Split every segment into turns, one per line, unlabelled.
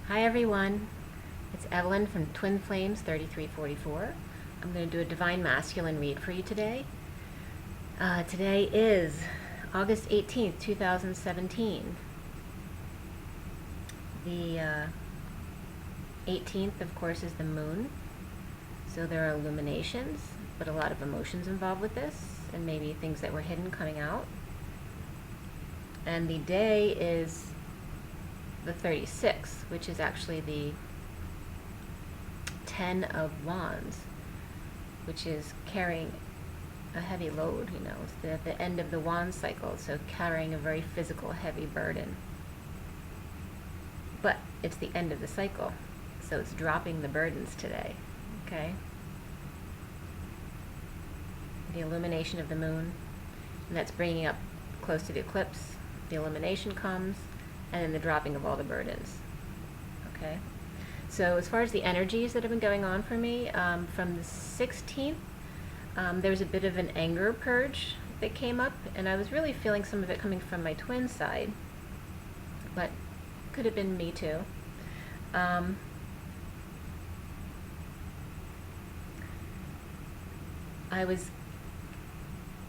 Hi everyone, it's Evelyn from Twin Flames 3344. I'm going to do a Divine Masculine read for you today. Today is August 18th, 2017. The 18th, of course, is the moon, so there are illuminations, but a lot of emotions involved with this, and maybe things that were hidden coming out. And the day is the 36th, which is actually the 10 of Wands, which is carrying a heavy load, it's the end of the wand cycle, so carrying a very physical, heavy burden. But it's the end of the cycle, so it's dropping the burdens today, okay? The illumination of the moon, and that's bringing up close to the eclipse. The illumination comes, and then the dropping of all the burdens. Okay? So as far as the energies that have been going on for me, from the 16th, there was a bit of an anger purge that came up, and I was really feeling some of it coming from my twin side, but could have been me too.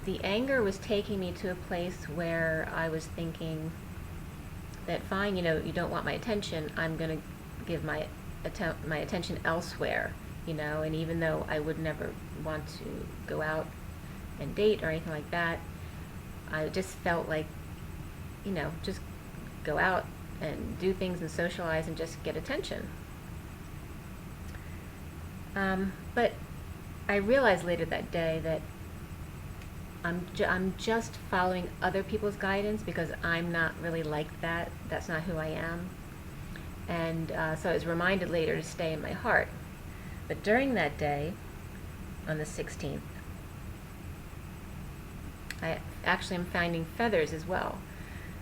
The anger was taking me to a place where I was thinking that fine, you don't want my attention, I'm going to give my attention elsewhere, and even though I would never want to go out and date or anything like that, I just felt like, just go out and do things and socialize and just get attention. But I realized later that day that I'm just following other people's guidance because I'm not really like that. That's not who I am. And so I was reminded later to stay in my heart. But during that day, on the 16th, I actually am finding feathers as well.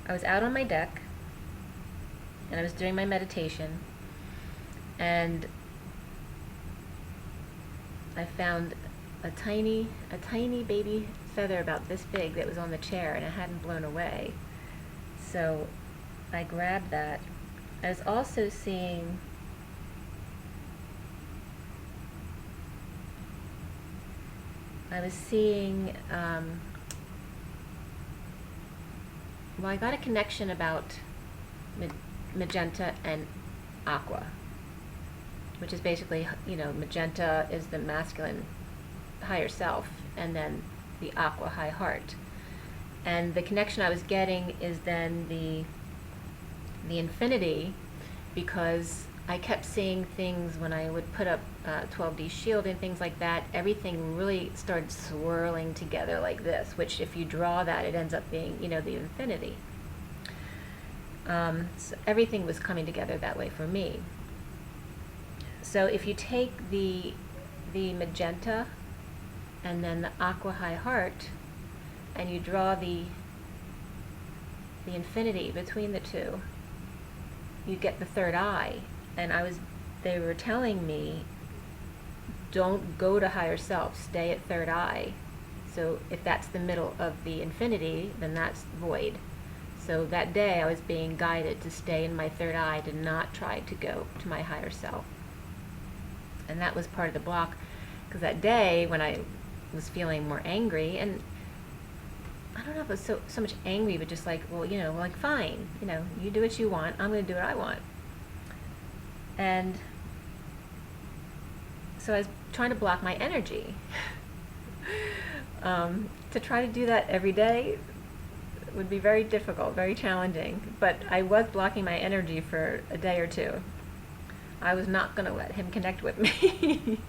I was out on my deck, and I was doing my meditation, and I found a tiny baby feather about this big that was on the chair, and it hadn't blown away. So I grabbed that. I was also seeing well, I got a connection about magenta and aqua, which is basically, magenta is the masculine higher self, and then the aqua high heart. And the connection I was getting is then the infinity, because I kept seeing things when I would put up 12D shield and things like that, everything really started swirling together like this, which if you draw that, it ends up being, the infinity. So everything was coming together that way for me. So if you take the magenta and then the aqua high heart, and you draw the infinity between the two, you get the third eye. And they were telling me, don't go to higher self, stay at third eye. So if that's the middle of the infinity, then that's void. So that day I was being guided to stay in my third eye, to not try to go to my higher self. And that was part of the block, because that day when I was feeling more angry, and I don't know if it was so much angry, but just like, well, like fine, you do what you want, I'm going to do what I want. And so I was trying to block my energy. To try to do that every day would be very difficult, very challenging, but I was blocking my energy for a day or two. I was not going to let him connect with me.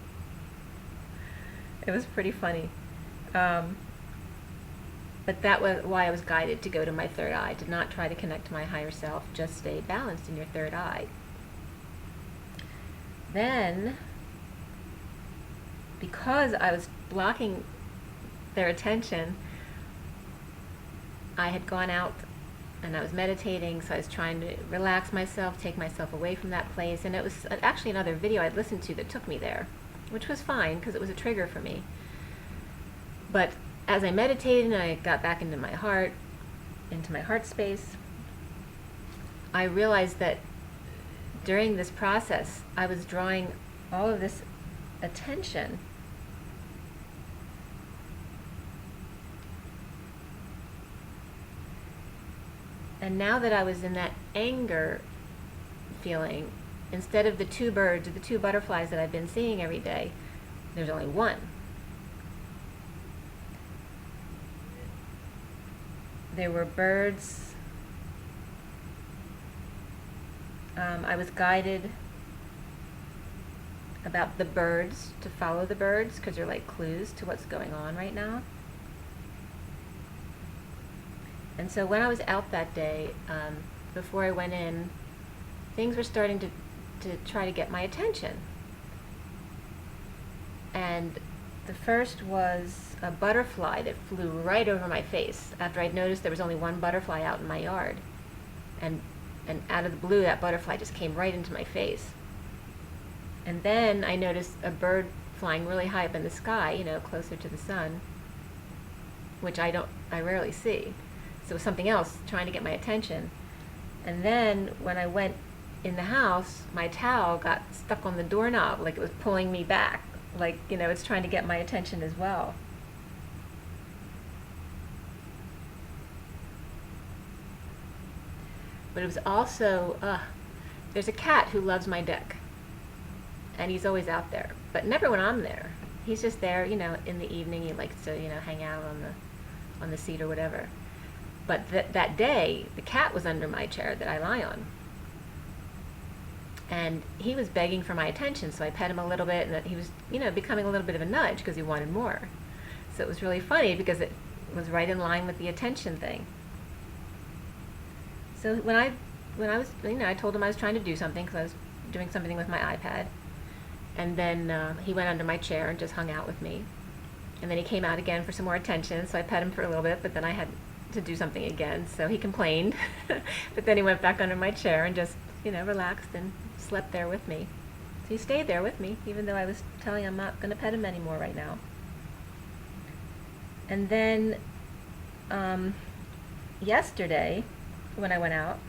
It was pretty funny. But that was why I was guided to go to my third eye, to not try to connect to my higher self, just stay balanced in your third eye. Then, because I was blocking their attention, I had gone out and I was meditating, so I was trying to relax myself, take myself away from that place, and it was actually another video I'd listened to that took me there, which was fine because it was a trigger for me. But as I meditated and I got back into my heart space, I realized that during this process, I was drawing all of this attention. And now that I was in that anger feeling, instead of the two birds or the two butterflies that I've been seeing every day, there's only one. There were birds. I was guided about the birds, to follow the birds, because they're like clues to what's going on right now. And so when I was out that day, before I went in, things were starting to try to get my attention. And the first was a butterfly that flew right over my face after I'd noticed there was only one butterfly out in my yard. And out of the blue, that butterfly just came right into my face. And then I noticed a bird flying really high up in the sky, you know, closer to the sun, which I rarely see. So it was something else trying to get my attention. And then when I went in the house, my towel got stuck on the doorknob, like it was pulling me back, like, you know, it's trying to get my attention as well. But it was also, there's a cat who loves my deck, and he's always out there, but never when I'm there. He's just there, you know, in the evening. He likes to, you know, hang out on the seat or whatever. But that day, the cat was under my chair that I lie on. And he was begging for my attention, so I pet him a little bit, and that he was, you know, becoming a little bit of a nudge because he wanted more. So it was really funny because it was right in line with the attention thing. So when I was, you know, I told him I was trying to do something because I was doing something with my iPad. And then he went under my chair and just hung out with me. And then he came out again for some more attention, so I pet him for a little bit, but then I had to do something again, so he complained. But then he went back under my chair and just, you know, relaxed and slept there with me. So he stayed there with me, even though I was telling him I'm not going to pet him anymore right now. And then yesterday, when I went out,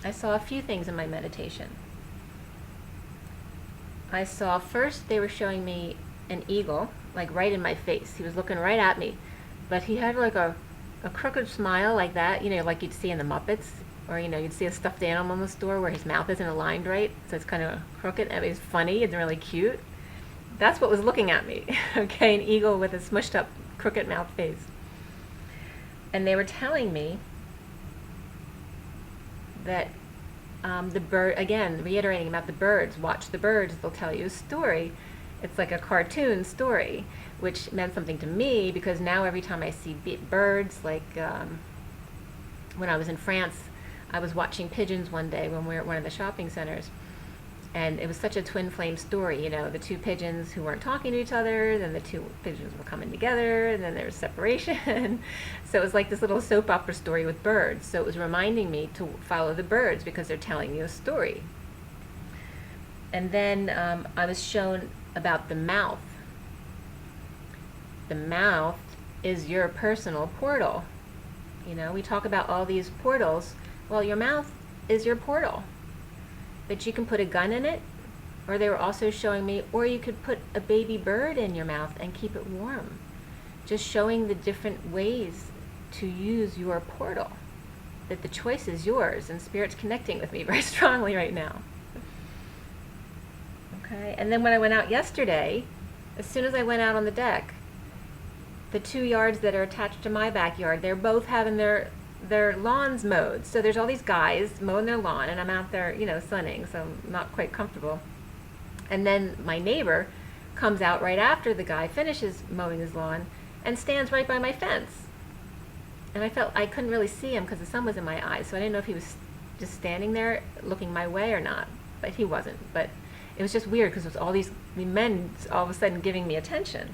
I saw a few things in my meditation. I saw first they were showing me an eagle, like right in my face. He was looking right at me, but he had like a crooked smile like that, you know, like you'd see in the Muppets, or, you know, you'd see a stuffed animal in the store where his mouth isn't aligned right, so it's kind of crooked. I mean, it's funny, it's really cute. That's what was looking at me, okay, an eagle with a smushed up, crooked mouth face. And they were telling me that the bird, again, reiterating about the birds, watch the birds, they'll tell you a story. It's like a cartoon story, which meant something to me because now every time I see birds, like when I was in France, I was watching pigeons one day when we were at one of the shopping centers. And it was such a twin flame story, you know, the two pigeons who weren't talking to each other, then the two pigeons were coming together, and then there was separation. So it was like this little soap opera story with birds. So it was reminding me to follow the birds because they're telling you a story. And then I was shown about the mouth. The mouth is your personal portal. You know, we talk about all these portals. Well, your mouth is your portal. That you can put a gun in it, or they were also showing me, or you could put a baby bird in your mouth and keep it warm. Just showing the different ways to use your portal. That the choice is yours, and Spirit's connecting with me very strongly right now. Okay, and then when I went out yesterday, as soon as I went out on the deck, the 2 yards that are attached to my backyard, they're both having their lawns mowed. So there's all these guys mowing their lawn, and I'm out there, you know, sunning, so I'm not quite comfortable. And then my neighbor comes out right after the guy finishes mowing his lawn and stands right by my fence. And I felt I couldn't really see him because the sun was in my eyes, so I didn't know if he was just standing there looking my way or not. But he wasn't. But it was just weird because it was all these men all of a sudden giving me attention.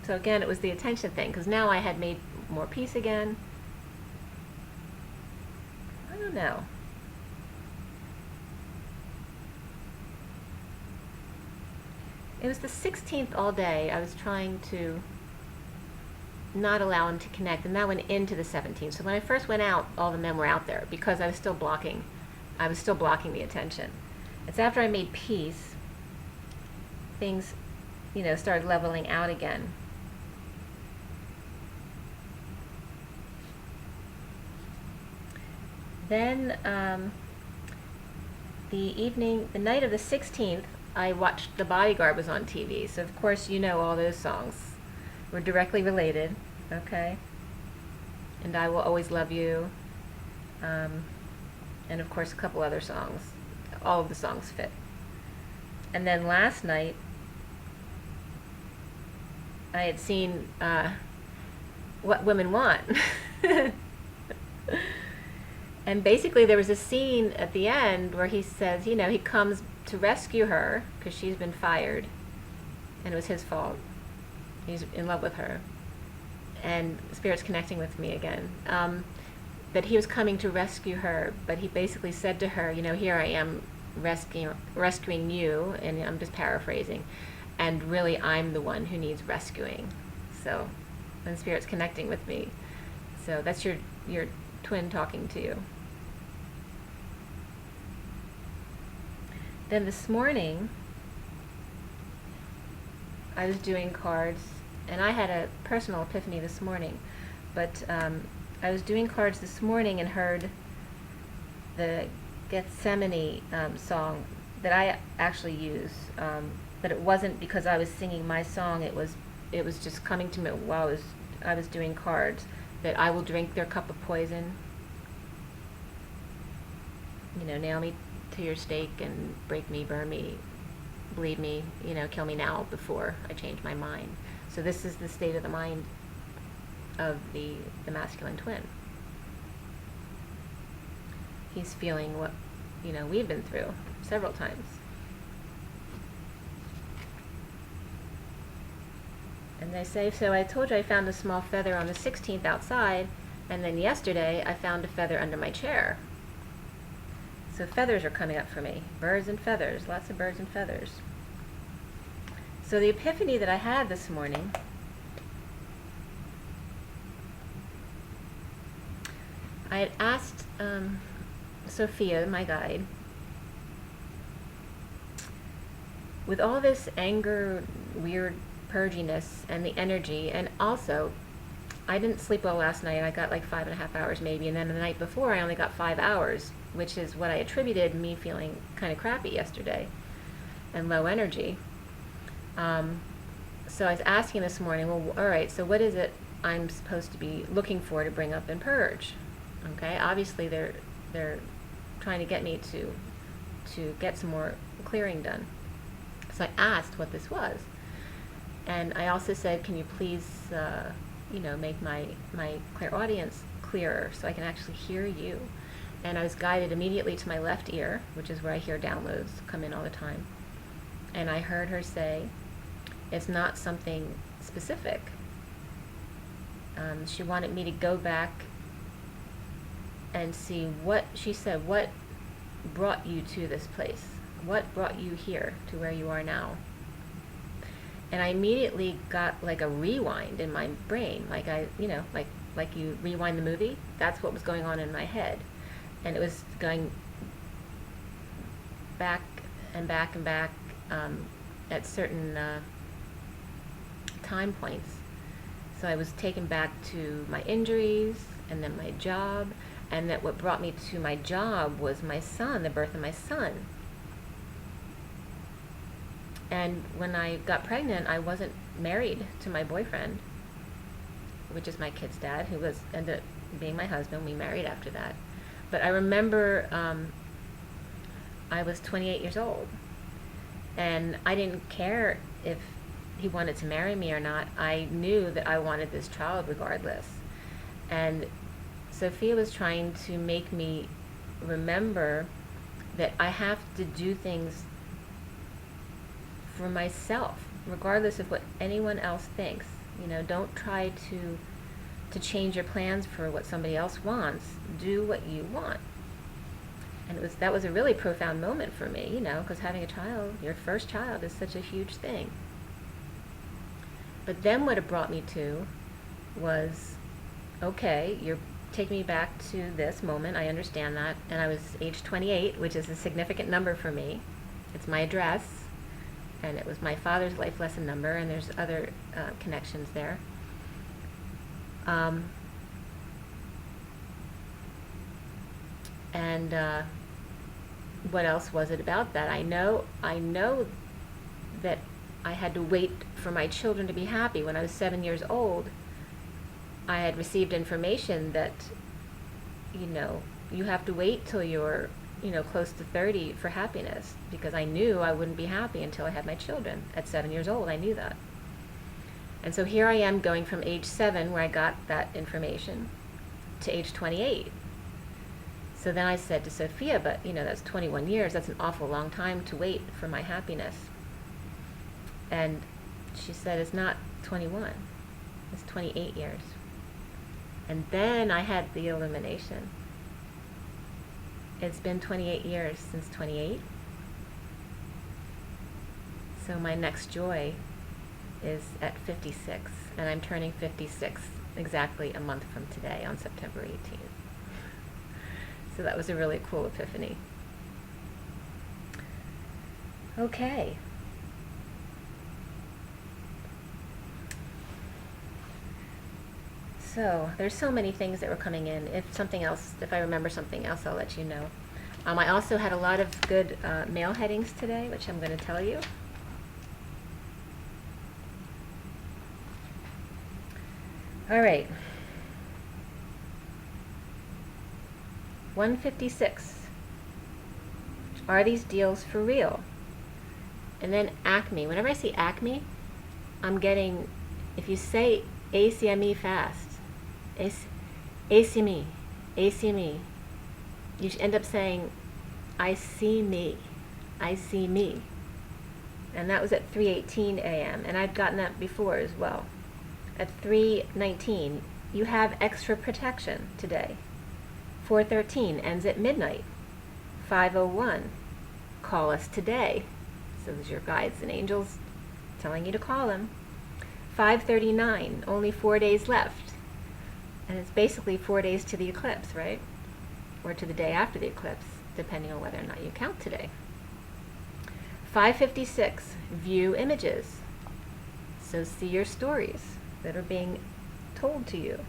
So again, it was the attention thing, because now I had made more peace again. I don't know. It was the 16th all day. I was trying to not allow him to connect, and that went into the 17th. So when I first went out, all the men were out there because I was still blocking the attention. It's after I made peace, things, started leveling out again. Then the night of the 16th, I watched The Bodyguard was on TV. So of course all those songs were directly related, okay? And I Will Always Love You, and of course a couple other songs. All of the songs fit. And then last night, I had seen What Women Want. And basically there was a scene at the end where he says, he comes to rescue her because she's been fired and it was his fault. He's in love with her. And Spirit's connecting with me again. That he was coming to rescue her, but he basically said to her, here I am rescuing you, and I'm just paraphrasing, and really I'm the one who needs rescuing. So, and Spirit's connecting with me. So that's your twin talking to you. Then this morning, I was doing cards, and I had a personal epiphany this morning, but I was doing cards this morning and heard the Gethsemane song that I actually use, but it wasn't because I was singing my song. It was just coming to me while I was doing cards, that I will drink their cup of poison. Nail me to your stake and break me, burn me, bleed me, kill me now before I change my mind. So this is the state of the mind of the masculine twin. He's feeling what, we've been through several times. And they say, so I told you I found a small feather on the 16th outside, and then yesterday I found a feather under my chair. So feathers are coming up for me. Birds and feathers, lots of birds and feathers. So the epiphany that I had this morning, I had asked Sophia, my guide, with all this anger, weird purginess, and the energy, and also, I didn't sleep well last night. I got like 5.5 hours maybe, and then the night before I only got 5 hours, which is what I attributed me feeling kind of crappy yesterday and low energy. So I was asking this morning, well, all right, so what is it I'm supposed to be looking for to bring up and purge? Okay, obviously they're trying to get me to get some more clearing done. So I asked what this was, and I also said, can you please, make my clairaudience clearer so I can actually hear you. And I was guided immediately to my left ear, which is where I hear downloads come in all the time. And I heard her say, it's not something specific. She wanted me to go back and see what brought you to this place? What brought you here to where you are now? And I immediately got like a rewind in my brain, like like you rewind the movie. That's what was going on in my head. And it was going back and back and back at certain time points. So I was taken back to my injuries and then my job, and that what brought me to my job was my son, the birth of my son. And when I got pregnant, I wasn't married to my boyfriend, which is my kid's dad, who ended up being my husband. We married after that. But I remember I was 28 years old, and I didn't care if he wanted to marry me or not. I knew that I wanted this child regardless. And Sophia was trying to make me remember that I have to do things for myself, regardless of what anyone else thinks. Don't try to change your plans for what somebody else wants. Do what you want. And that was a really profound moment for me, because having a child, your first child, is such a huge thing. But then what it brought me to was, okay, you're taking me back to this moment, I understand that, and I was age 28, which is a significant number for me. It's my address, and it was my father's life lesson number, and there's other connections there. And what else was it about that? I know that I had to wait for my children to be happy. When I was 7 years old, I had received information that, you have to wait till you're, close to 30 for happiness, because I knew I wouldn't be happy until I had my children. At 7 years old, I knew that. And so here I am going from age 7, where I got that information, to age 28. So then I said to Sophia, but that's 21 years, that's an awful long time to wait for my happiness. And she said, it's not 21, it's 28 years. And then I had the illumination. It's been 28 years since 28. So my next joy is at 56, and I'm turning 56 exactly a month from today on September 18th. So that was a really cool epiphany. Okay. So there's so many things that were coming in. If I remember something else, I'll let you know. I also had a lot of good mail headings today, which I'm going to tell you. All right. 156. Are these deals for real? And then Acme. Whenever I see Acme, I'm getting, if you say ACME fast, ACME, ACME, you end up saying, I see me, I see me. And that was at 3:18 a.m. And I'd gotten that before as well. At 3:19, you have extra protection today. 4:13 ends at midnight. 5:01, call us today. So there's your guides and angels telling you to call them. 5:39, only 4 days left. And it's basically 4 days to the eclipse, right? Or to the day after the eclipse, depending on whether or not you count today. 5:56, view images. So see your stories that are being told to you.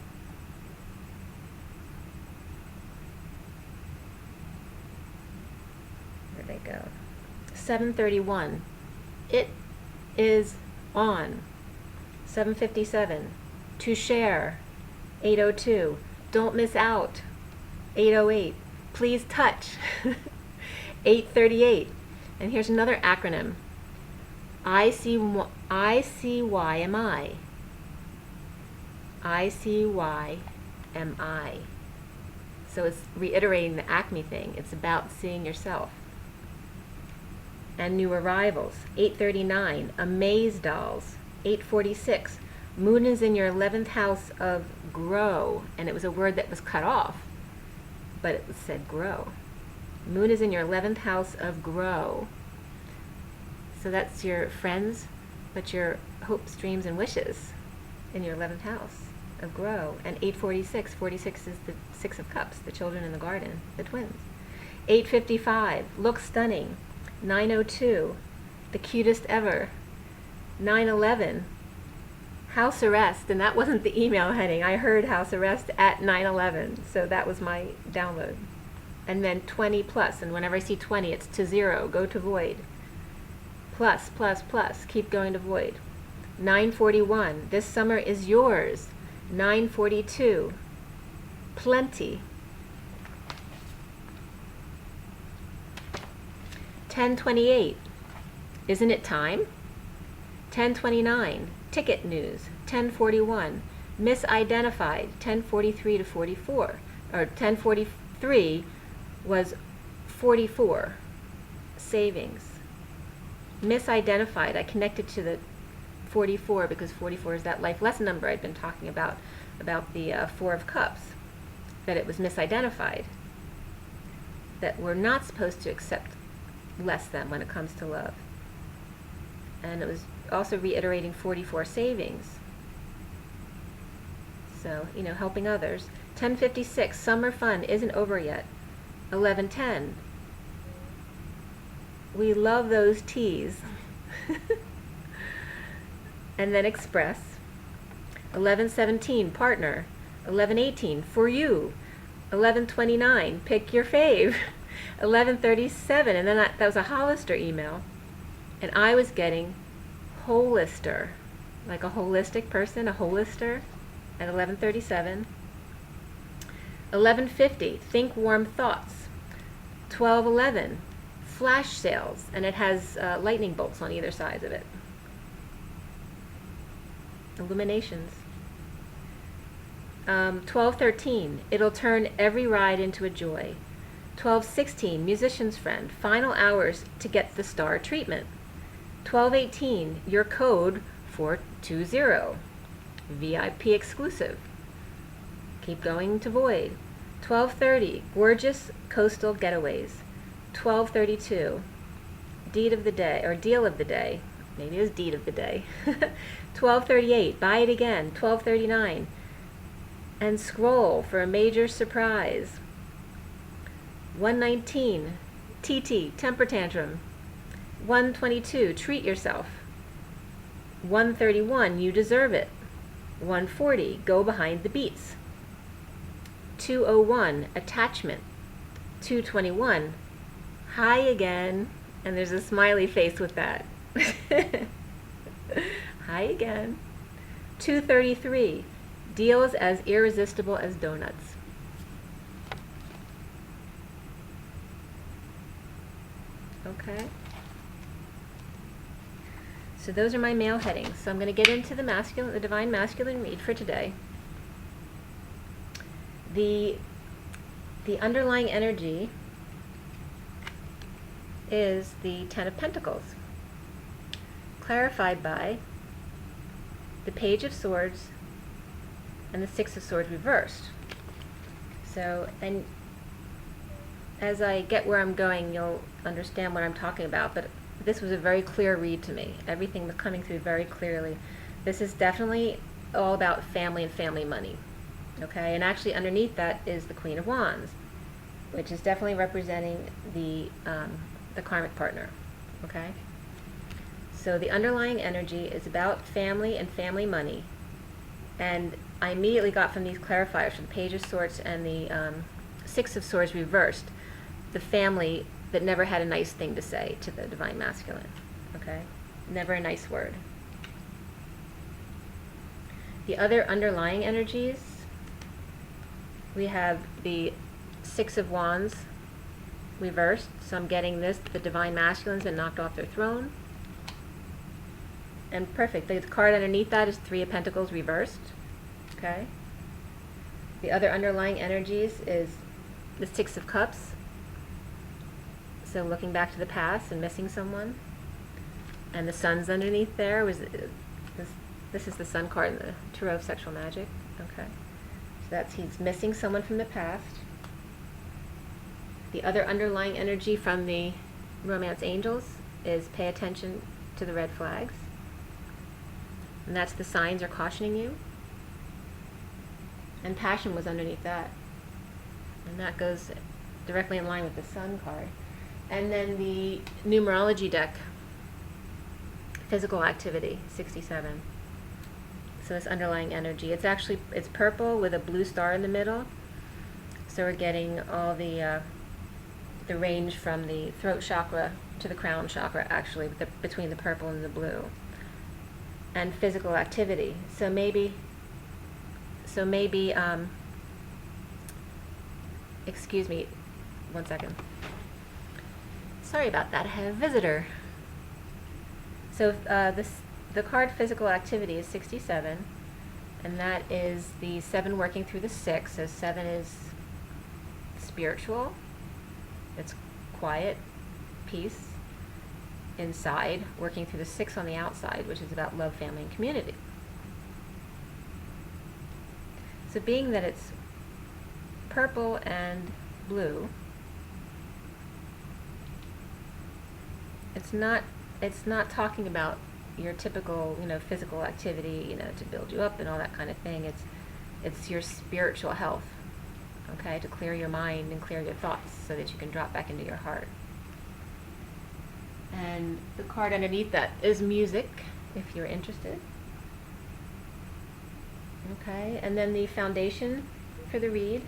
Where'd they go? 7:31, it is on. 7:57, to share. 8:02, don't miss out. 8:08, please touch. 8:38, and here's another acronym. ICYMI. ICYMI. So it's reiterating the Acme thing. It's about seeing yourself. And new arrivals. 8:39, amaze dolls. 8:46, moon is in your 11th house of grow. And it was a word that was cut off, but it said grow. Moon is in your 11th house of grow. So that's your friends, but your hopes, dreams, and wishes in your 11th house of grow. And 8:46, 46 is the 6 of cups, the children in the garden, the twins. 8:55, look stunning. 9:02, the cutest ever. 9:11, house arrest, and that wasn't the email heading. I heard house arrest at 9:11, so that was my download. And then 20 plus, and whenever I see 20, it's to 0, go to void. Plus, plus, plus, keep going to void. 9:41, this summer is yours. 9:42, plenty. 10:28, isn't it time? 10:29, ticket news. 10:41, misidentified. 10:43 to 44, or 10:43 was 44, savings. Misidentified, I connected to the 44 because 44 is that life lesson number I'd been talking about the 4 of cups, that it was misidentified, that we're not supposed to accept less than when it comes to love. And it was also reiterating 44 savings. So, helping others. 10:56, summer fun isn't over yet. 11:10, we love those teas. And then express. 11:17, partner. 11:18, for you. 11:29, pick your fave. 11:37, and then that was a Hollister email. And I was getting Holister, like a holistic person, a holister, at 11:37. 11:50, think warm thoughts. 12:11, flash sales, and it has lightning bolts on either side of it. Illuminations. 12:13, it'll turn every ride into a joy. 12:16, musician's friend, final hours to get the star treatment. 12:18, your code for 20, VIP exclusive. Keep going to void. 12:30, gorgeous coastal getaways. 12:32, deed of the day, or deal of the day. Maybe it was deed of the day. 12:38, buy it again. 12:39, and scroll for a major surprise. 119, TT, temper tantrum. 122, treat yourself. 131, you deserve it. 140, go behind the beats. 201, attachment. 221, hi again. And there's a smiley face with that. Hi again. 233, deals as irresistible as donuts. Okay. So those are my male headings. So I'm going to get into the divine masculine read for today. The underlying energy is the Ten of Pentacles, clarified by the Page of Swords and the Six of Swords reversed. So, and as I get where I'm going, you'll understand what I'm talking about, but this was a very clear read to me. Everything was coming through very clearly. This is definitely all about family and family money, okay? And actually underneath that is the Queen of Wands, which is definitely representing the karmic partner, okay? So the underlying energy is about family and family money. And I immediately got from these clarifiers, from the Page of Swords and the Six of Swords reversed, the family that never had a nice thing to say to the divine masculine, okay? Never a nice word. The other underlying energies, we have the Six of Wands reversed. So I'm getting this, the divine masculines that knocked off their throne. And perfect. The card underneath that is Three of Pentacles reversed. Okay. The other underlying energies is the Six of Cups. So looking back to the past and missing someone. And the Sun's underneath there was this is the Sun card in the Tarot of Sexual Magic. Okay. So that's he's missing someone from the past. The other underlying energy from the Romance Angels is pay attention to the red flags. And that's the signs are cautioning you. And passion was underneath that. And that goes directly in line with the Sun card. And then the numerology deck, physical activity, 67. So this underlying energy. It's purple with a blue star in the middle. So we're getting all the range from the throat chakra to the crown chakra, actually, between the purple and the blue. And physical activity. So maybe, excuse me, one second. Sorry about that, I have a visitor. So the card physical activity is 67, and that is the 7 working through the 6. So 7 is spiritual, it's quiet, peace inside, working through the 6 on the outside, which is about love, family, and community. So being that it's purple and blue, it's not talking about your typical, physical activity, to build you up and all that kind of thing. It's your spiritual health, okay, to clear your mind and clear your thoughts so that you can drop back into your heart. And the card underneath that is music, if you're interested. Okay, and then the foundation for the read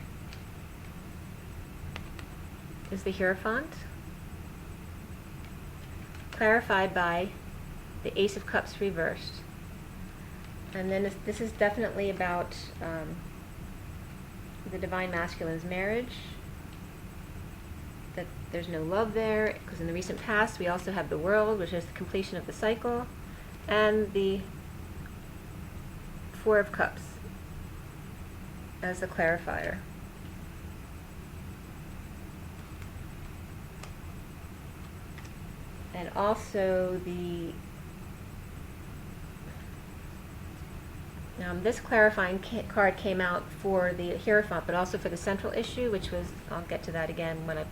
is the Hierophant, clarified by the Ace of Cups reversed. And then this is definitely about the Divine Masculine's marriage, that there's no love there, because in the recent past we also have the World, which is the completion of the cycle, and the Four of Cups as the clarifier. And also this clarifying card came out for the Hierophant, but also for the central issue, which was, I'll get to that again when I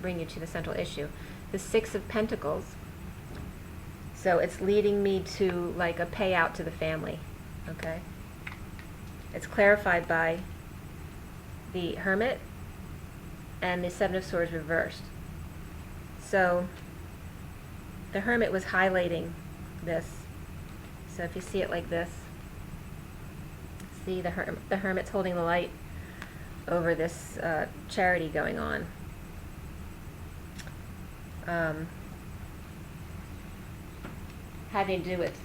bring you to the central issue, the Six of Pentacles. So it's leading me to like a payout to the family, okay? It's clarified by the Hermit and the Seven of Swords reversed. So the Hermit was highlighting this. So if you see it like this, see the Hermit's holding the light over this charity going on. Having to do with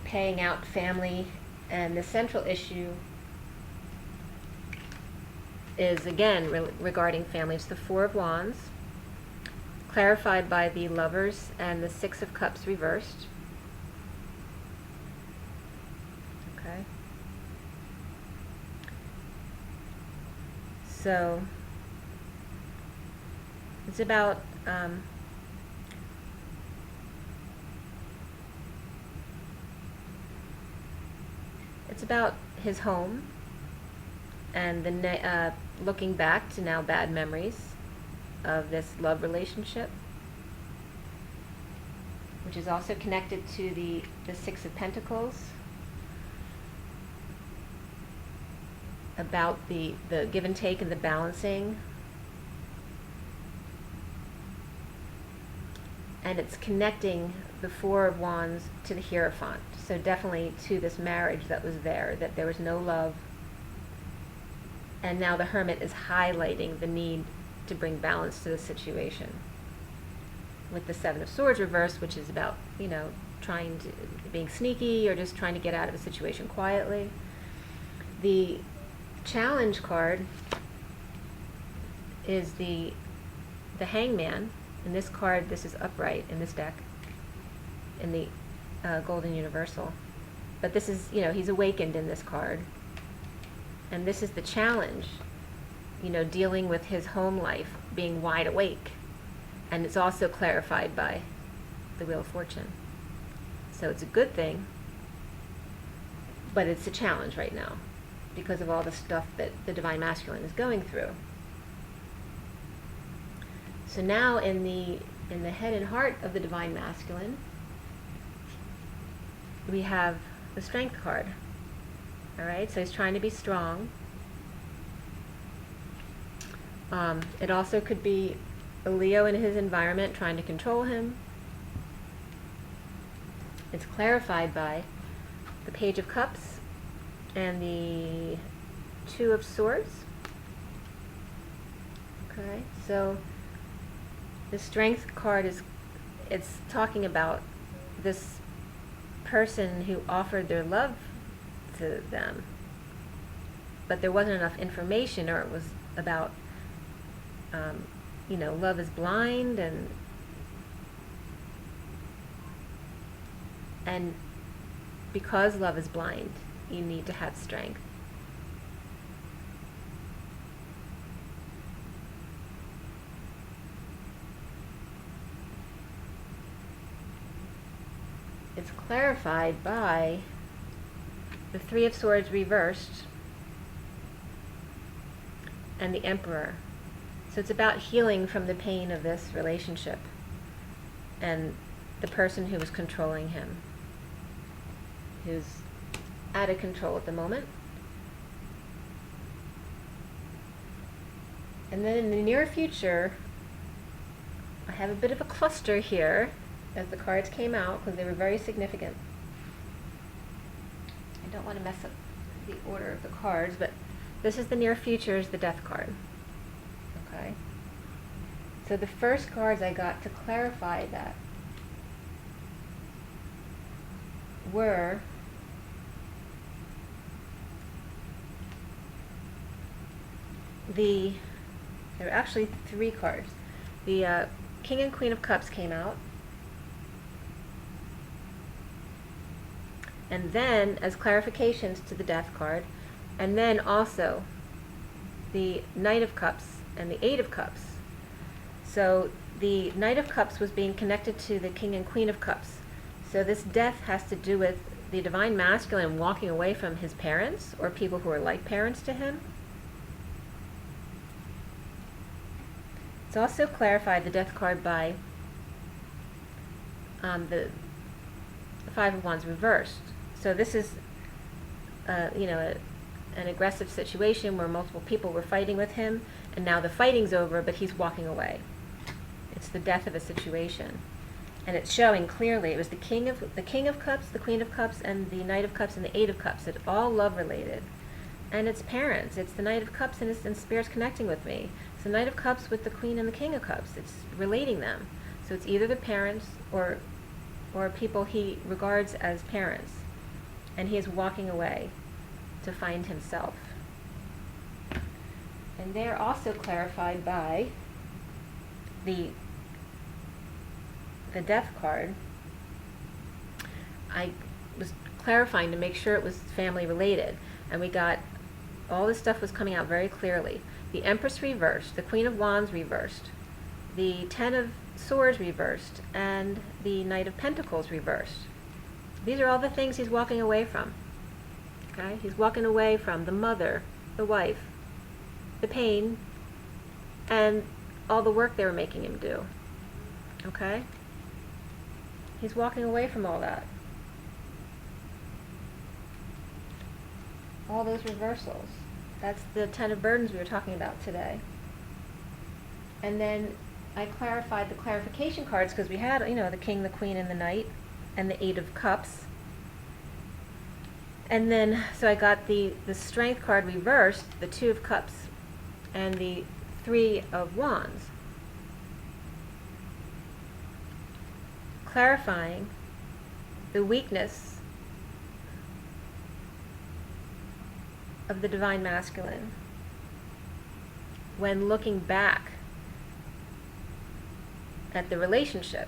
paying out family, and the central issue is again regarding family. It's the Four of Wands, clarified by the Lovers and the Six of Cups reversed. Okay. So it's about his home and the looking back to now bad memories of this love relationship, which is also connected to the Six of Pentacles, about the give and take and the balancing. And it's connecting the Four of Wands to the Hierophant. So definitely to this marriage that was there, that there was no love. And now the Hermit is highlighting the need to bring balance to the situation. With the Seven of Swords reversed, which is about, being sneaky or just trying to get out of a situation quietly. The Challenge card is the Hangman. In this card, this is upright in this deck, in the Golden Universal. But this is, he's awakened in this card. And this is the challenge, dealing with his home life, being wide awake. And it's also clarified by the Wheel of Fortune. So it's a good thing, but it's a challenge right now because of all the stuff that the Divine Masculine is going through. So now in the head and heart of the Divine Masculine, we have the Strength card. All right, so he's trying to be strong. It also could be a Leo in his environment trying to control him. It's clarified by the Page of Cups and the Two of Swords. Okay, so the Strength card it's talking about this person who offered their love to them, but there wasn't enough information, or it was about love is blind, and because love is blind, you need to have strength. It's clarified by the Three of Swords reversed and the Emperor. So it's about healing from the pain of this relationship and the person who was controlling him, who's out of control at the moment. And then in the near future, I have a bit of a cluster here as the cards came out because they were very significant. I don't want to mess up the order of the cards, but this is the near future, is the Death card. Okay? So the first cards I got to clarify that were there were actually three cards. The King and Queen of Cups came out. And then, as clarifications to the Death card, and then also the Knight of Cups and the Eight of Cups. So the Knight of Cups was being connected to the King and Queen of Cups. So this death has to do with the Divine Masculine walking away from his parents or people who are like parents to him. It's also clarified, the Death card, by the Five of Wands reversed. So this is, an aggressive situation where multiple people were fighting with him, and now the fighting's over, but he's walking away. It's the death of a situation, and it's showing clearly. It was the King of Cups, the Queen of Cups, and the Knight of Cups, and the Eight of Cups. It's all love related, and it's parents. It's the Knight of Cups, and Spirit's connecting with me. It's the Knight of Cups with the Queen and the King of Cups. It's relating them. So it's either the parents or people he regards as parents, and he is walking away to find himself. And they're also clarified by the Death card. I was clarifying to make sure it was family related, and we got all this stuff was coming out very clearly. The Empress reversed, the Queen of Wands reversed, the Ten of Swords reversed, and the Knight of Pentacles reversed. These are all the things he's walking away from. Okay? He's walking away from the mother, the wife, the pain, and all the work they were making him do. Okay? He's walking away from all that. All those reversals. That's the Ten of Burdens we were talking about today. And then I clarified the clarification cards because we had, the King, the Queen, and the Knight, and the Eight of Cups. And then, so I got the Strength card reversed, the Two of Cups, and the Three of Wands. Clarifying the weakness of the Divine Masculine when looking back at the relationship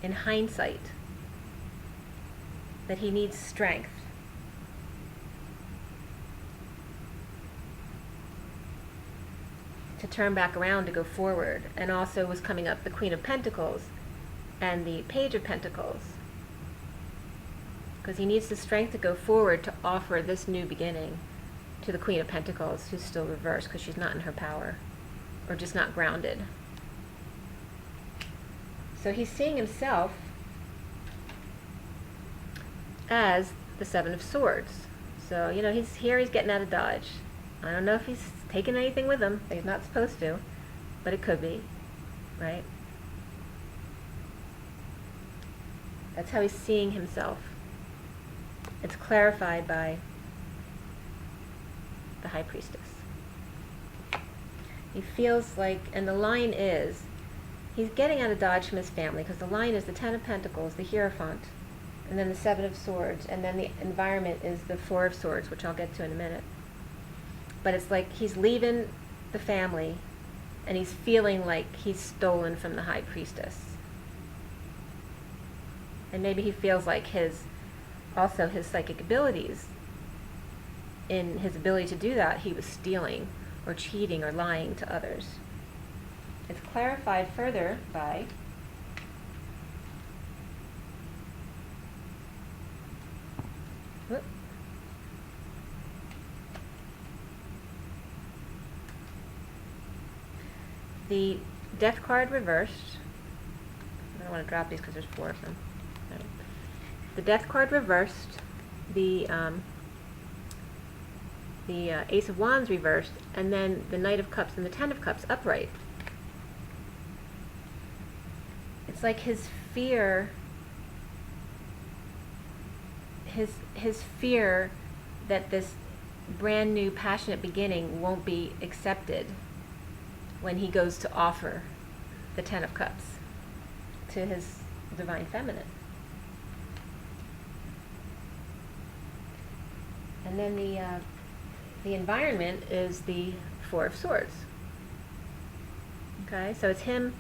in hindsight, that he needs strength to turn back around to go forward. And also was coming up the Queen of Pentacles and the Page of Pentacles, because he needs the strength to go forward to offer this new beginning to the Queen of Pentacles, who's still reversed because she's not in her power or just not grounded. So he's seeing himself as the Seven of Swords. So, he's getting out of Dodge. I don't know if he's taking anything with him that he's not supposed to, but it could be, right? That's how he's seeing himself. It's clarified by the High Priestess. He feels like, and the line is, he's getting out of Dodge from his family, because the line is the Ten of Pentacles, the Hierophant, and then the Seven of Swords, and then the environment is the Four of Swords, which I'll get to in a minute. But it's like he's leaving the family, and he's feeling like he's stolen from the High Priestess. And maybe he feels like his psychic abilities, in his ability to do that, he was stealing or cheating or lying to others. It's clarified further by the Death card reversed. I don't want to drop these because there's 4 of them. Right. The Death card reversed, the the Ace of Wands reversed, and then the Knight of Cups and the Ten of Cups upright. It's like his fear, his fear that this brand new passionate beginning won't be accepted when he goes to offer the Ten of Cups to his divine feminine. And then the environment is the Four of Swords. Okay, so it's him,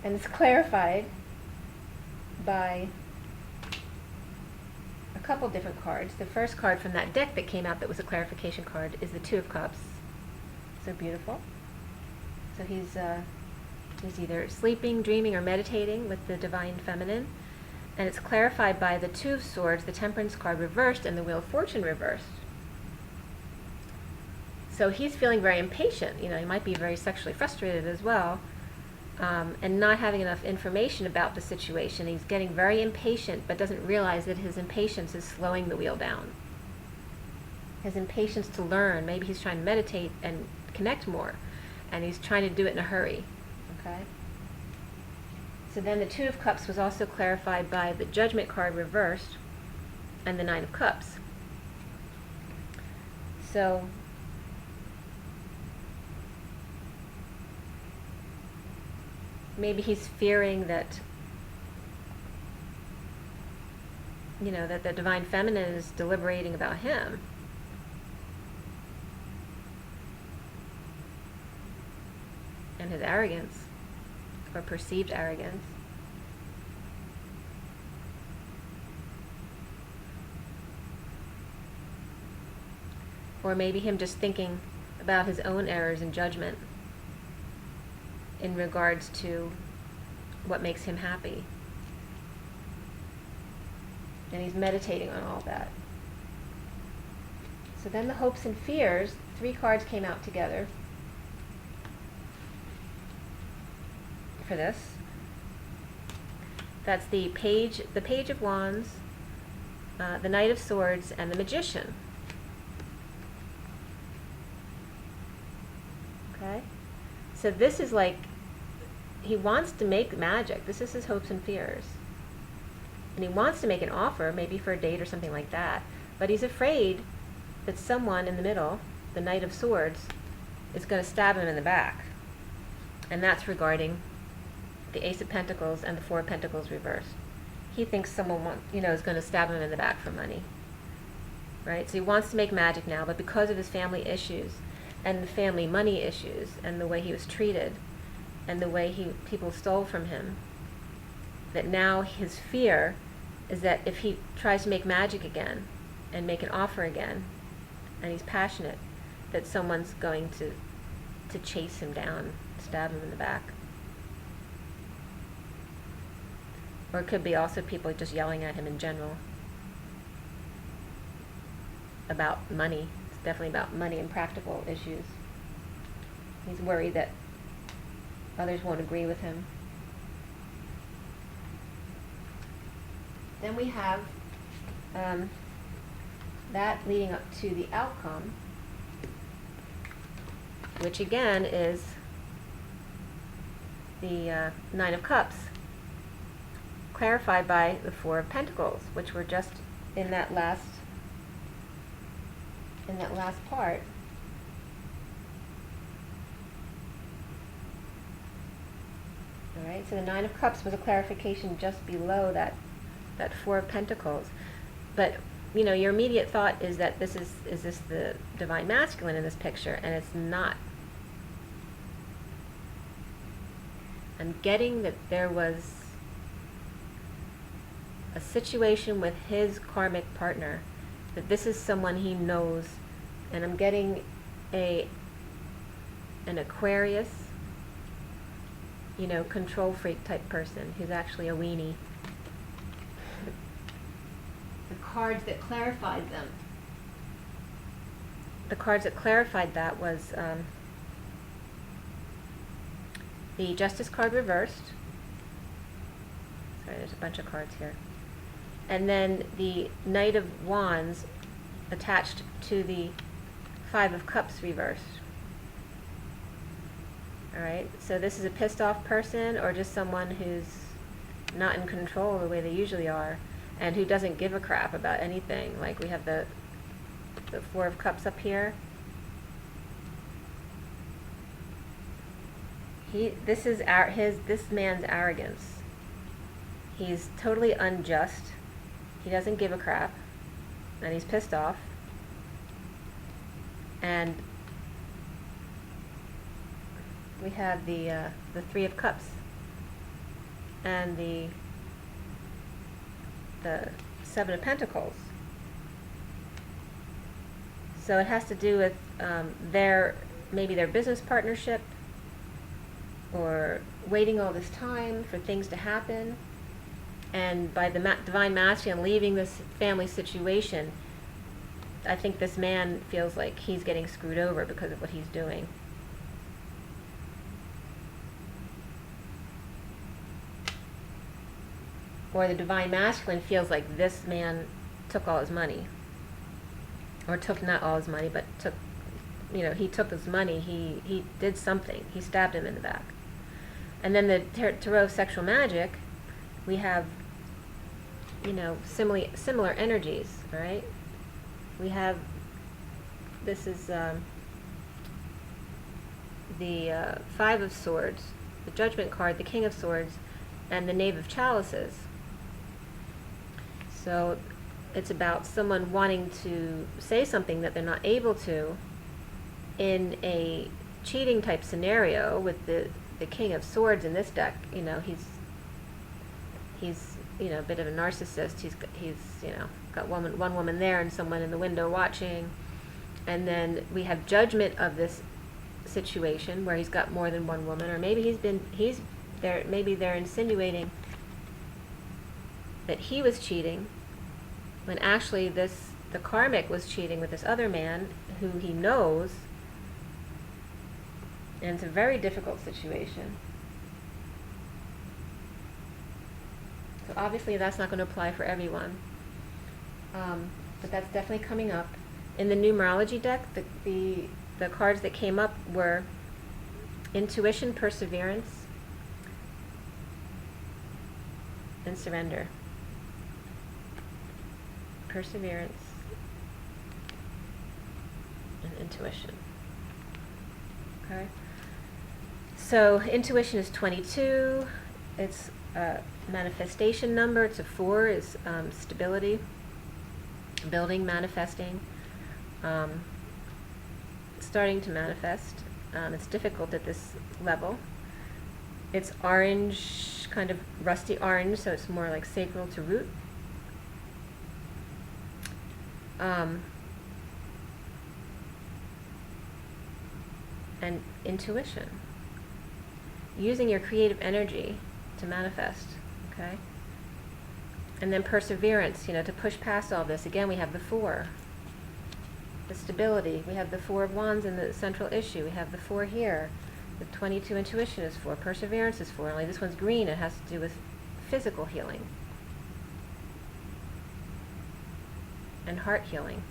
and it's clarified by a couple different cards. The first card from that deck that came out that was a clarification card is the Two of Cups. So beautiful. So he's either sleeping, dreaming, or meditating with the divine feminine. And it's clarified by the Two of Swords, the Temperance card reversed, and the Wheel of Fortune reversed. So he's feeling very impatient. You know, he might be very sexually frustrated as well, and not having enough information about the situation. He's getting very impatient, but doesn't realize that his impatience is slowing the wheel down. His impatience to learn. Maybe he's trying to meditate and connect more, and he's trying to do it in a hurry. Okay? So then the Two of Cups was also clarified by the Judgment card reversed and the Nine of Cups. So maybe he's fearing that, you know, that the divine feminine is deliberating about him. And his arrogance, or perceived arrogance. Or maybe him just thinking about his own errors and judgment in regards to what makes him happy. And he's meditating on all that. So then the hopes and fears, 3 cards came out together for this. That's the Page of Wands, the Knight of Swords, and the Magician. Okay? So this is like, he wants to make magic. This is his hopes and fears. And he wants to make an offer, maybe for a date or something like that. But he's afraid that someone in the middle, the Knight of Swords, is going to stab him in the back. And that's regarding the Ace of Pentacles and the Four of Pentacles reversed. He thinks someone is going to stab him in the back for money. Right? So he wants to make magic now, but because of his family issues, and the family money issues, and the way he was treated, and the way people stole from him, that now his fear is that if he tries to make magic again and make an offer again, and he's passionate, that someone's going to chase him down, stab him in the back. Or it could be also people just yelling at him in general about money. It's definitely about money and practical issues. He's worried that others won't agree with him. Then we have that leading up to the outcome, which again is the Nine of Cups, clarified by the Four of Pentacles, which were just in that last part. All right, so the Nine of Cups was a clarification just below that Four of Pentacles. But you know, your immediate thought is that is this the divine masculine in this picture, and it's not. I'm getting that there was a situation with his karmic partner, that this is someone he knows, and I'm getting an Aquarius, you know, control freak type person who's actually a weenie. The cards that clarified them. The cards that clarified that was the Justice card reversed. Sorry, there's a bunch of cards here. And then the Knight of Wands attached to the Five of Cups reversed. Alright, so this is a pissed off person, or just someone who's not in control the way they usually are, and who doesn't give a crap about anything. Like we have the Four of Cups up here. This man's arrogance. He's totally unjust. He doesn't give a crap, and he's pissed off. And we have the Three of Cups and the Seven of Pentacles. So it has to do with maybe their business partnership, or waiting all this time for things to happen. And by the Divine Masculine leaving this family situation, I think this man feels like he's getting screwed over because of what he's doing. Or the Divine Masculine feels like this man took all his money. Or took not all his money, but took, he took his money, he did something. He stabbed him in the back. And then the Tarot of Sexual Magic, we have, similar energies, all right? We have, this is the Five of Swords, the Judgment card, the King of Swords, and the Knave of Chalices. So it's about someone wanting to say something that they're not able to in a cheating type scenario with the King of Swords in this deck. He's a bit of a narcissist. He's got one woman there and someone in the window watching. And then we have judgment of this situation where he's got more than one woman, or maybe maybe they're insinuating that he was cheating, when actually the karmic was cheating with this other man who he knows, and it's a very difficult situation. So obviously that's not going to apply for everyone, but that's definitely coming up. In the numerology deck, the cards that came up were intuition, perseverance, and surrender. Perseverance and intuition. Okay. So intuition is 22. It's a manifestation number. It's a 4. Is stability, building, manifesting, starting to manifest. It's difficult at this level. It's orange, kind of rusty orange, so it's more like sacral to root. And intuition. Using your creative energy to manifest, okay? And then perseverance, to push past all this. Again, we have the 4. The stability. We have the 4 of Wands in the central issue. We have the 4 here. The 22 intuition is 4. Perseverance is 4. Only this one's green. It has to do with physical healing and heart healing.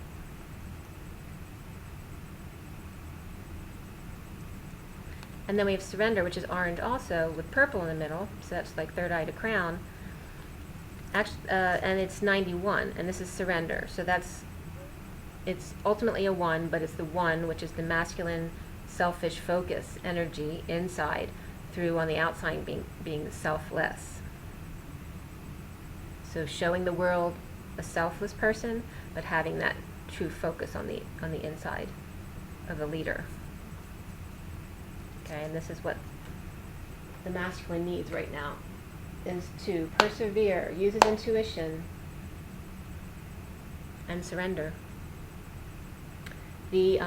And then we have surrender, which is orange also, with purple in the middle. So that's like third eye to crown. Actually, and it's 91, and this is surrender. So it's ultimately a 1, but it's the 1, which is the masculine, selfish focus energy inside, through on the outside being selfless. So showing the world a selfless person, but having that true focus on the inside of a leader. Okay, and this is what the masculine needs right now, is to persevere, use his intuition, and surrender. The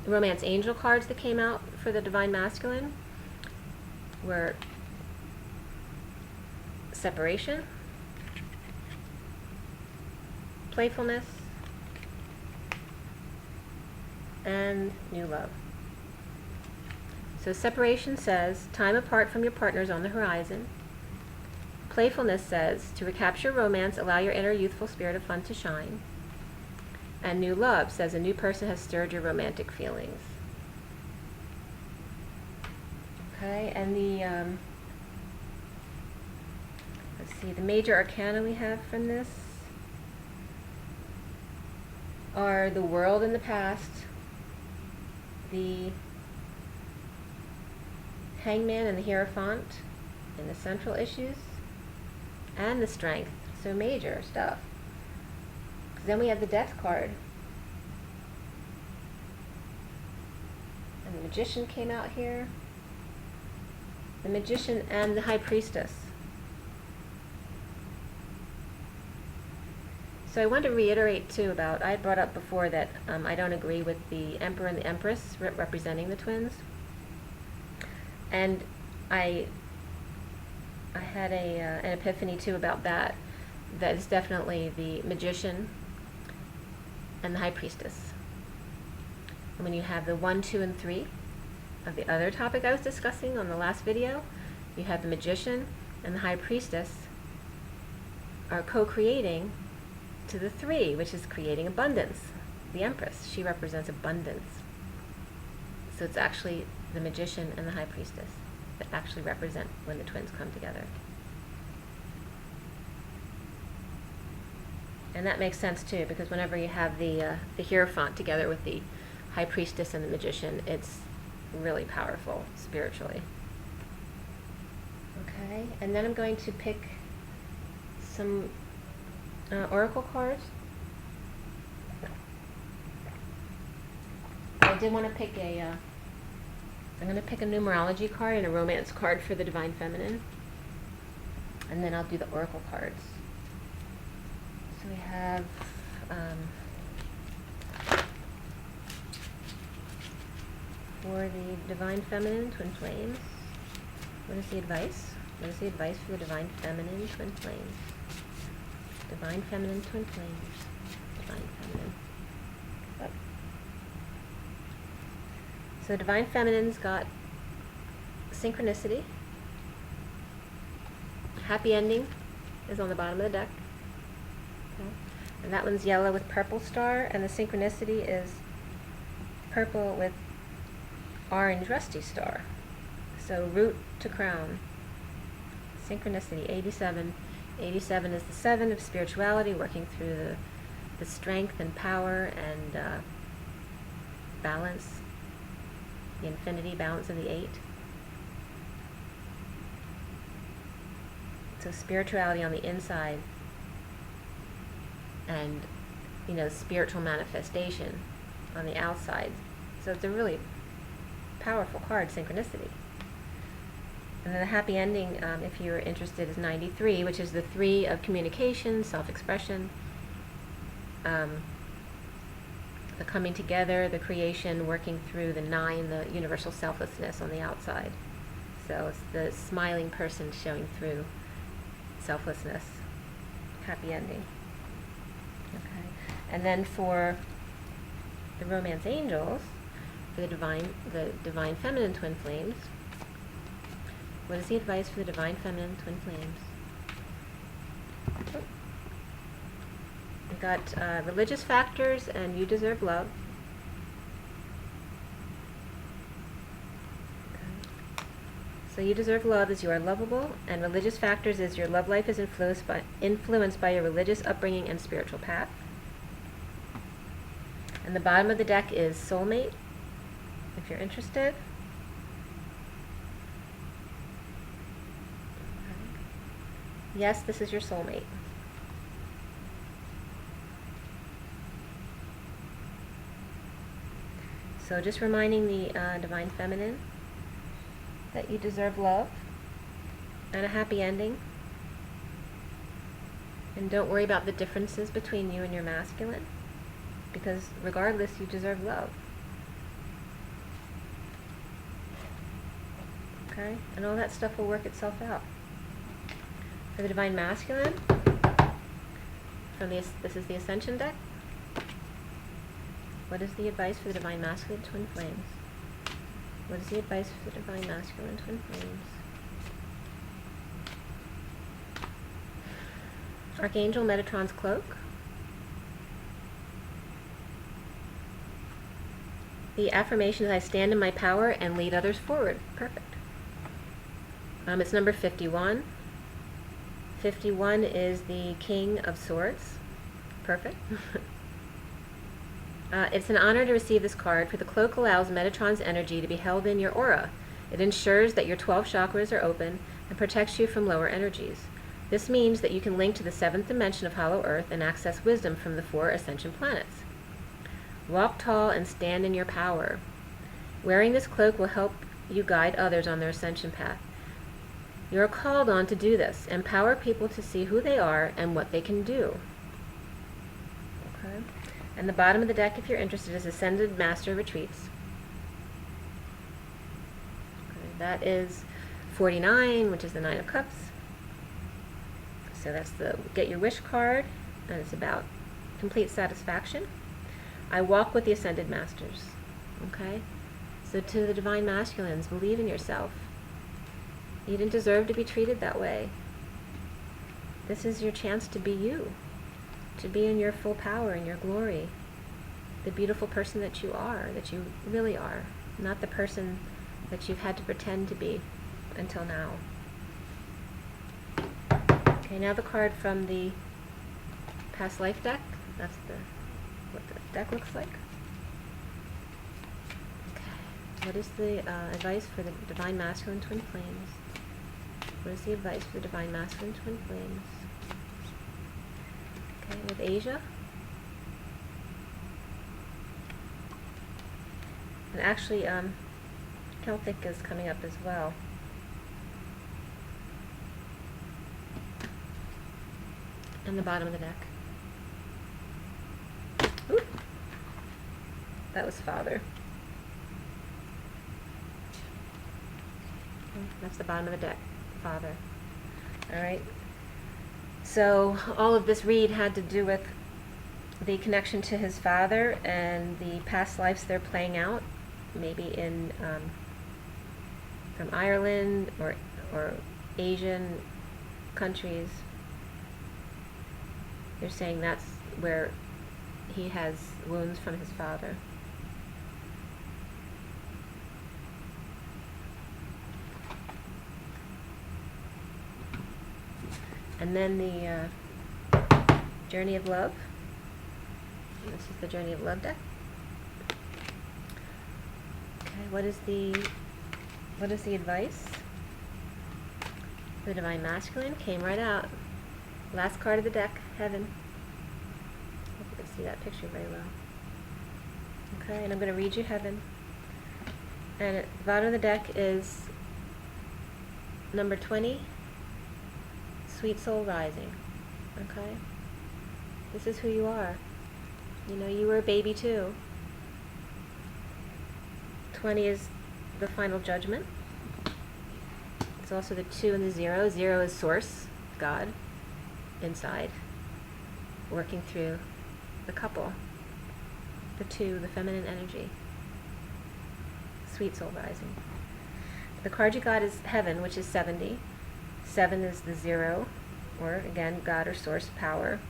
romance angel cards that came out for the Divine Masculine were separation, playfulness, and new love. So separation says, time apart from your partners on the horizon. Playfulness says, to recapture romance, allow your inner youthful spirit of fun to shine. And new love says a new person has stirred your romantic feelings. Okay, and let's see, the major arcana we have from this are the world in the past, the hangman and the hierophant, and the central issues, and the strength. So major stuff. Then we have the death card. And the magician came out here. The magician and the high priestess. So I want to reiterate too about, I had brought up before that I don't agree with the emperor and the empress representing the twins. And I had an epiphany too about that. That is definitely the magician and the high priestess. And when you have the 1, 2, and 3 of the other topic I was discussing on the last video, you have the magician and the high priestess are co-creating to the 3, which is creating abundance. The empress, she represents abundance. So it's actually the magician and the high priestess that actually represent when the twins come together. And that makes sense too, because whenever you have the hierophant together with the high priestess and the magician, it's really powerful spiritually. Okay, and then I'm going to pick some oracle cards. I did want to pick I'm going to pick a numerology card and a romance card for the Divine Feminine, and then I'll do the oracle cards. So we have for the Divine Feminine, Twin Flames. What is the advice? What is the advice for the Divine Feminine, Twin Flames? Divine Feminine, Twin Flames. Divine Feminine. Oh. So Divine Feminine's got synchronicity. Happy ending is on the bottom of the deck. Okay. And that one's yellow with purple star, and the synchronicity is purple with orange rusty star. So root to crown. Synchronicity, 87. 87 is the 7 of spirituality, working through the strength and power and balance, the infinity balance of the 8. So spirituality on the inside and, you know, spiritual manifestation on the outside. So it's a really powerful card, synchronicity. And then the happy ending, if you're interested, is 93, which is the 3 of communication, self-expression, the coming together, the creation, working through the 9, the universal selflessness on the outside. So it's the smiling person showing through selflessness, happy ending. Okay. And then for the romance angels, for the divine feminine twin flames, what is the advice for the Divine Feminine Twin Flames? We got religious factors and you deserve love. Okay. So you deserve love is you are lovable, and religious factors is your love life is influenced by your religious upbringing and spiritual path. And the bottom of the deck is soulmate, if you're interested. Yes, this is your soulmate. So just reminding the Divine Feminine that you deserve love and a happy ending. And don't worry about the differences between you and your masculine, because regardless, you deserve love. Okay? And all that stuff will work itself out. For the Divine Masculine, this is the Ascension deck. What is the advice for the Divine Masculine Twin Flames? What is the advice for the Divine Masculine Twin Flames? Archangel Metatron's Cloak. The affirmation is I stand in my power and lead others forward. Perfect. It's number 51. 51 is the King of Swords. Perfect. It's an honor to receive this card, for the cloak allows Metatron's energy to be held in your aura. It ensures that your 12 chakras are open and protects you from lower energies. This means that you can link to the 7th dimension of Hollow Earth and access wisdom from the 4 ascension planets. Walk tall and stand in your power. Wearing this cloak will help you guide others on their ascension path. You are called on to do this. Empower people to see who they are and what they can do. Okay. And the bottom of the deck, if you're interested, is Ascended Master Retreats. Okay. That is 49, which is the 9 of Cups. So that's the Get Your Wish card, and it's about complete satisfaction. I walk with the Ascended Masters. Okay? So to the Divine Masculines, believe in yourself. You didn't deserve to be treated that way. This is your chance to be you, to be in your full power and your glory, the beautiful person that you are, that you really are, not the person that you've had to pretend to be until now. Okay, now the card from the Past Life deck. That's what the deck looks like. Okay, what is the advice for the Divine Masculine Twin Flames? What is the advice for the Divine Masculine Twin Flames? Okay, with Asia. And actually, Celtic is coming up as well. And the bottom of the deck. Ooh. That was Father. That's the bottom of the deck. Father. Alright. So all of this read had to do with the connection to his father and the past lives they're playing out, maybe in from Ireland or Asian countries. They're saying that's where he has wounds from his father. And then the Journey of Love. This is the Journey of Love deck. Okay, what is the advice? The Divine Masculine came right out. Last card of the deck, Heaven. I hope you can see that picture very well. Okay, and I'm going to read you Heaven. And at the bottom of the deck is number 20. Sweet Soul Rising. Okay? This is who you are. You know, you were a baby too. 20 is the final judgment. It's also the 2 and the 0. 0 is Source, God, inside, working through the couple. The 2, the feminine energy. Sweet Soul Rising. The card you got is Heaven, which is 70. 7 is the 0, or again, God or source power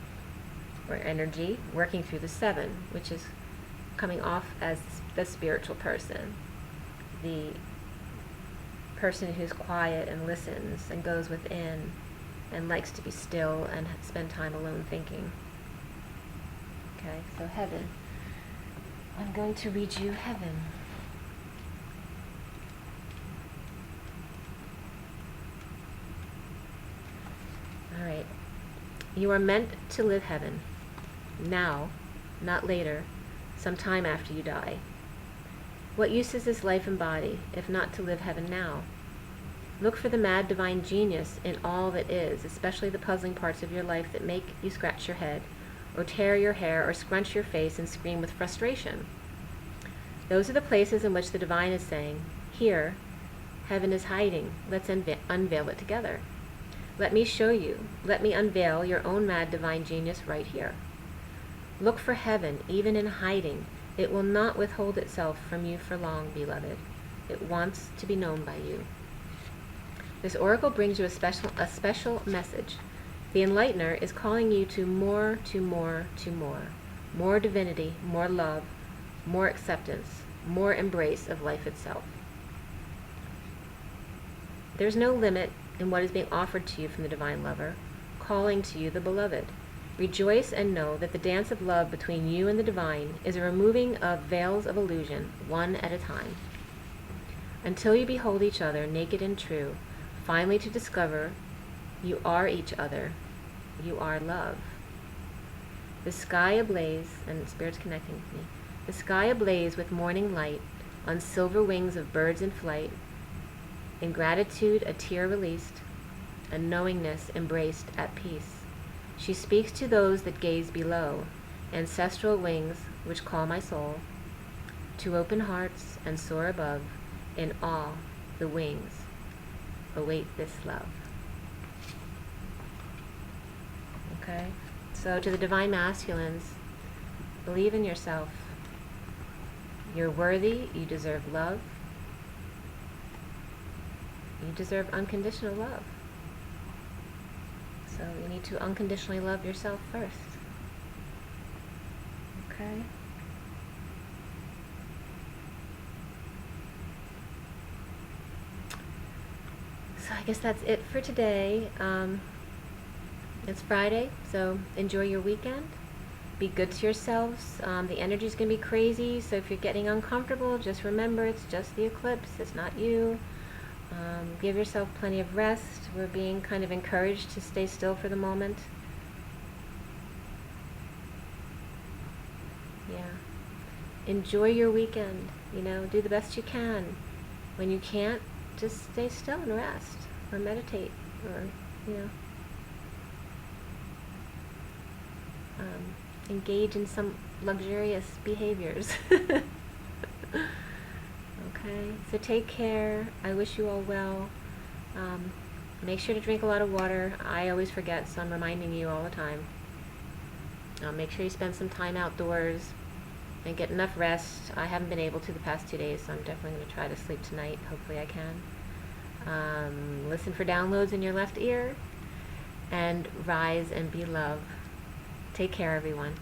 or energy, working through the 7, which is coming off as the spiritual person, the person who's quiet and listens and goes within and likes to be still and spend time alone thinking. Okay, so Heaven. I'm going to read you Heaven. Alright. You are meant to live heaven. Now, not later, some time after you die. What use is this life and body, if not to live heaven now? Look for the mad divine genius in all that is, especially the puzzling parts of your life that make you scratch your head, or tear your hair, or scrunch your face and scream with frustration. Those are the places in which the divine is saying, here, heaven is hiding. Let's unveil it together. Let me show you. Let me unveil your own mad divine genius right here. Look for heaven, even in hiding. It will not withhold itself from you for long, beloved. It wants to be known by you. This oracle brings you a special message. The enlightener is calling you to more, to more, to more. More divinity, more love, more acceptance, more embrace of life itself. There's no limit in what is being offered to you from the Divine Lover, calling to you the Beloved. Rejoice and know that the dance of love between you and the Divine is a removing of veils of illusion, one at a time, until you behold each other naked and true, finally to discover you are each other, you are love. The sky ablaze, and Spirit's connecting with me, the sky ablaze with morning light, on silver wings of birds in flight, in gratitude a tear released, a knowingness embraced at peace. She speaks to those that gaze below, ancestral wings which call my soul, to open hearts and soar above, in awe the wings await this love. Okay? So to the Divine Masculines, believe in yourself. You're worthy, you deserve love. You deserve unconditional love. So you need to unconditionally love yourself first. Okay? So I guess that's it for today. It's Friday, so enjoy your weekend. Be good to yourselves. The energy's going to be crazy, so if you're getting uncomfortable, just remember it's just the eclipse. It's not you. Give yourself plenty of rest. We're being kind of encouraged to stay still for the moment. Yeah. Enjoy your weekend. Do the best you can. When you can't, just stay still and rest, or meditate, or engage in some luxurious behaviors. Okay, so take care. I wish you all well. Make sure to drink a lot of water. I always forget, so I'm reminding you all the time. Make sure you spend some time outdoors and get enough rest. I haven't been able to the past 2 days, so I'm definitely going to try to sleep tonight. Hopefully I can. Listen for downloads in your left ear, and rise and be love. Take care, everyone.